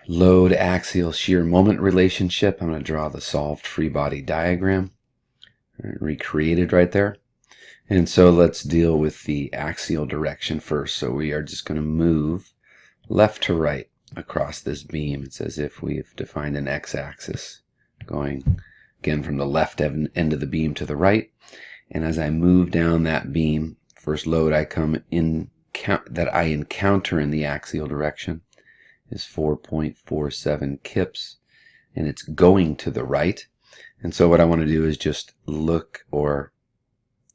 load axial shear moment relationship. I'm going to draw the solved free body diagram. Recreated right there. And so let's deal with the axial direction first. So we are just going to move left to right across this beam. It's as if we've defined an x-axis going again from the left end of the beam to the right. And as I move down that beam, first load that I encounter in the axial direction is 4.47 kips, and it's going to the right. And so what I want to do is just look or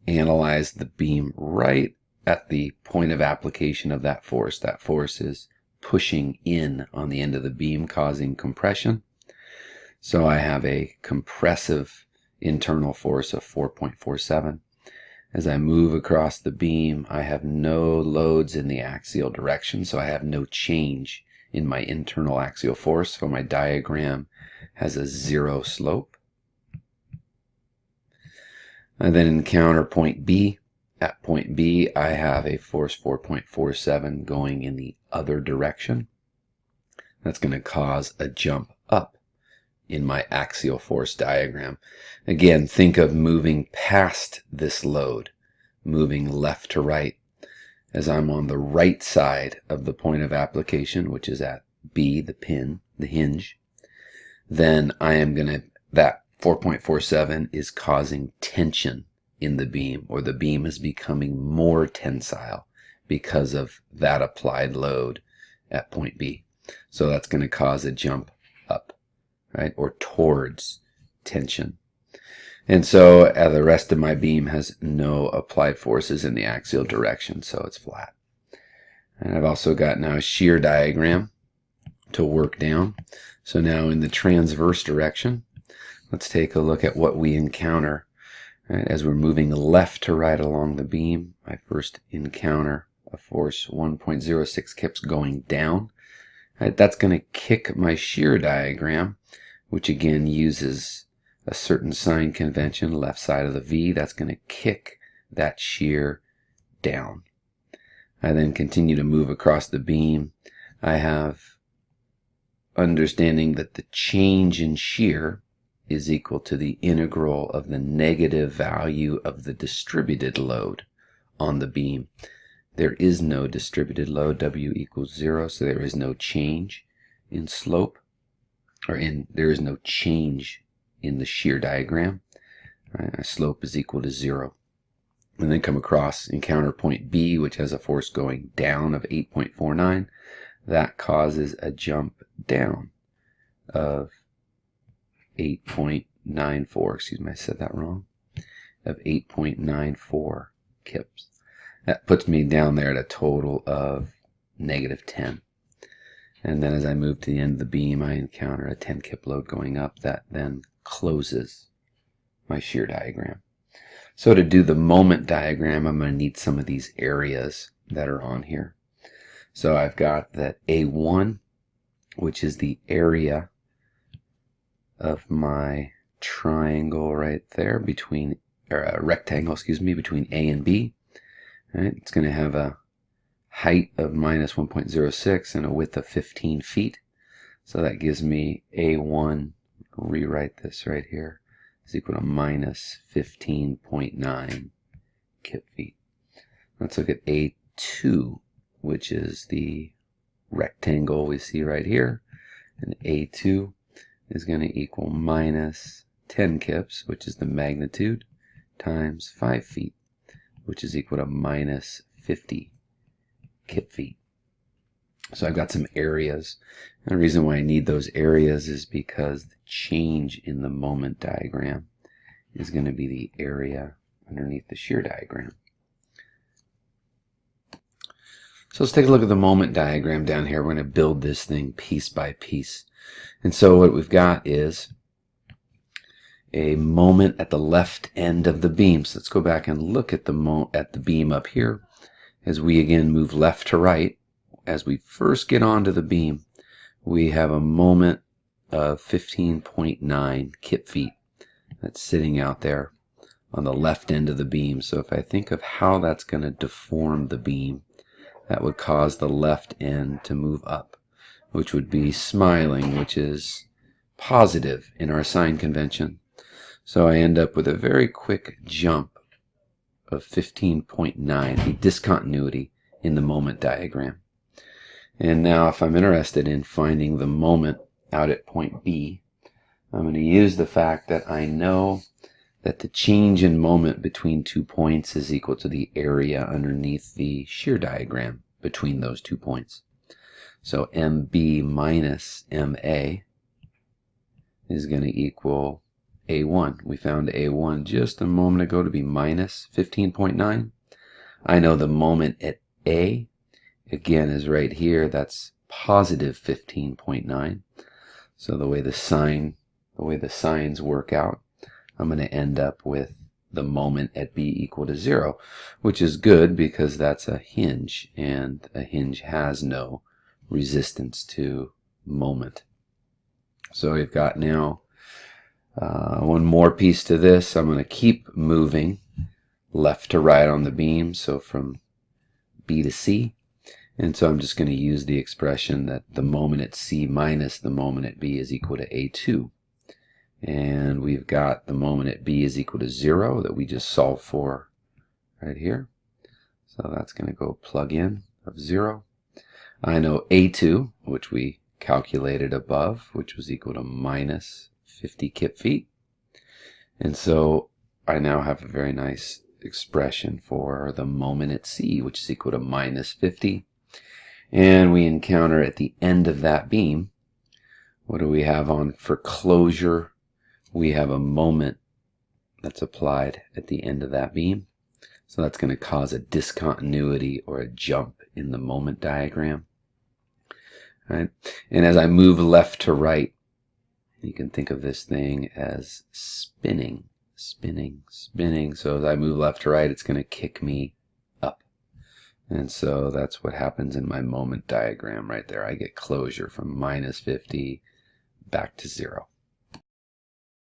analyze the beam right at the point of application of that force. That force is pushing in on the end of the beam, causing compression. So I have a compressive internal force of 4.47. As I move across the beam, I have no loads in the axial direction, so I have no change in my internal axial force. So my diagram has a zero slope. I then encounter point B. At point B, I have a force 4.47 going in the other direction. That's going to cause a jump up in my axial force diagram. Again, think of moving past this load, moving left to right. As I'm on the right side of the point of application, which is at B, the pin, the hinge, then I am going to, that 4.47 is causing tension in the beam, or the beam is becoming more tensile because of that applied load at point B. So that's going to cause a jump up, right, or towards tension. And so the rest of my beam has no applied forces in the axial direction, so it's flat. And I've also got now a shear diagram to work down. So now in the transverse direction, let's take a look at what we encounter. Right, as we're moving left to right along the beam, I first encounter a force 1.06 kips going down. Right, that's going to kick my shear diagram, which again uses a certain sign convention, left side of the V. That's going to kick that shear down. I then continue to move across the beam. I have understanding that the change in shear is equal to the integral of the negative value of the distributed load on the beam. There is no distributed load, W equals 0, so there is no change in slope, or there is no change in the shear diagram. Right, slope is equal to 0. And then come across, encounter point B, which has a force going down of 8.49. That causes a jump down of 8.94, excuse me, I said that wrong, of 8.94 kips. That puts me down there at a total of -10. And then as I move to the end of the beam, I encounter a 10 kip load going up. That then closes my shear diagram. So to do the moment diagram, I'm going to need some of these areas that are on here. So I've got that A1, which is the area of my triangle right there between, or a rectangle, excuse me, between A and B. Right? It's going to have a height of -1.06 and a width of 15 feet. So that gives me A1, rewrite this right here, is equal to -15.9 kip feet. Let's look at A2, which is the rectangle we see right here. And A2 is going to equal -10 kips, which is the magnitude, times 5 feet, which is equal to -50 kip feet. So I've got some areas. And the reason why I need those areas is because the change in the moment diagram is going to be the area underneath the shear diagram. So let's take a look at the moment diagram down here. We're going to build this thing piece by piece. And so what we've got is a moment at the left end of the beam. So let's go back and look at the beam up here. As we again move left to right, as we first get onto the beam, we have a moment of 15.9 kip feet that's sitting out there on the left end of the beam. So if I think of how that's going to deform the beam, that would cause the left end to move up. which would be smiling, which is positive in our sign convention. So I end up with a very quick jump of 15.9, a discontinuity in the moment diagram. And now if I'm interested in finding the moment out at point B, I'm going to use the fact that I know that the change in moment between 2 points is equal to the area underneath the shear diagram between those 2 points. So MB minus MA is going to equal A1. We found A1 just a moment ago to be minus 15.9. I know the moment at A, again, is right here. That's positive 15.9. So the way the signs work out, I'm going to end up with the moment at B equal to 0, which is good because that's a hinge, and a hinge has no resistance to moment. So we've got now one more piece to this. I'm going to keep moving left to right on the beam, so from B to C. And so I'm just going to use the expression that the moment at C minus the moment at B is equal to A2. And we've got the moment at B is equal to 0 that we just solved for right here. So that's going to go plug in of 0. I know A2, which we calculated above, which was equal to minus 50 kip feet. And so I now have a very nice expression for the moment at C, which is equal to minus 50. And we encounter at the end of that beam, what do we have on for closure? We have a moment that's applied at the end of that beam. So that's going to cause a discontinuity or a jump in the moment diagram. Right? And as I move left to right, you can think of this thing as spinning, spinning, spinning. So as I move left to right, it's going to kick me up. And so that's what happens in my moment diagram right there. I get closure from minus 50 back to 0.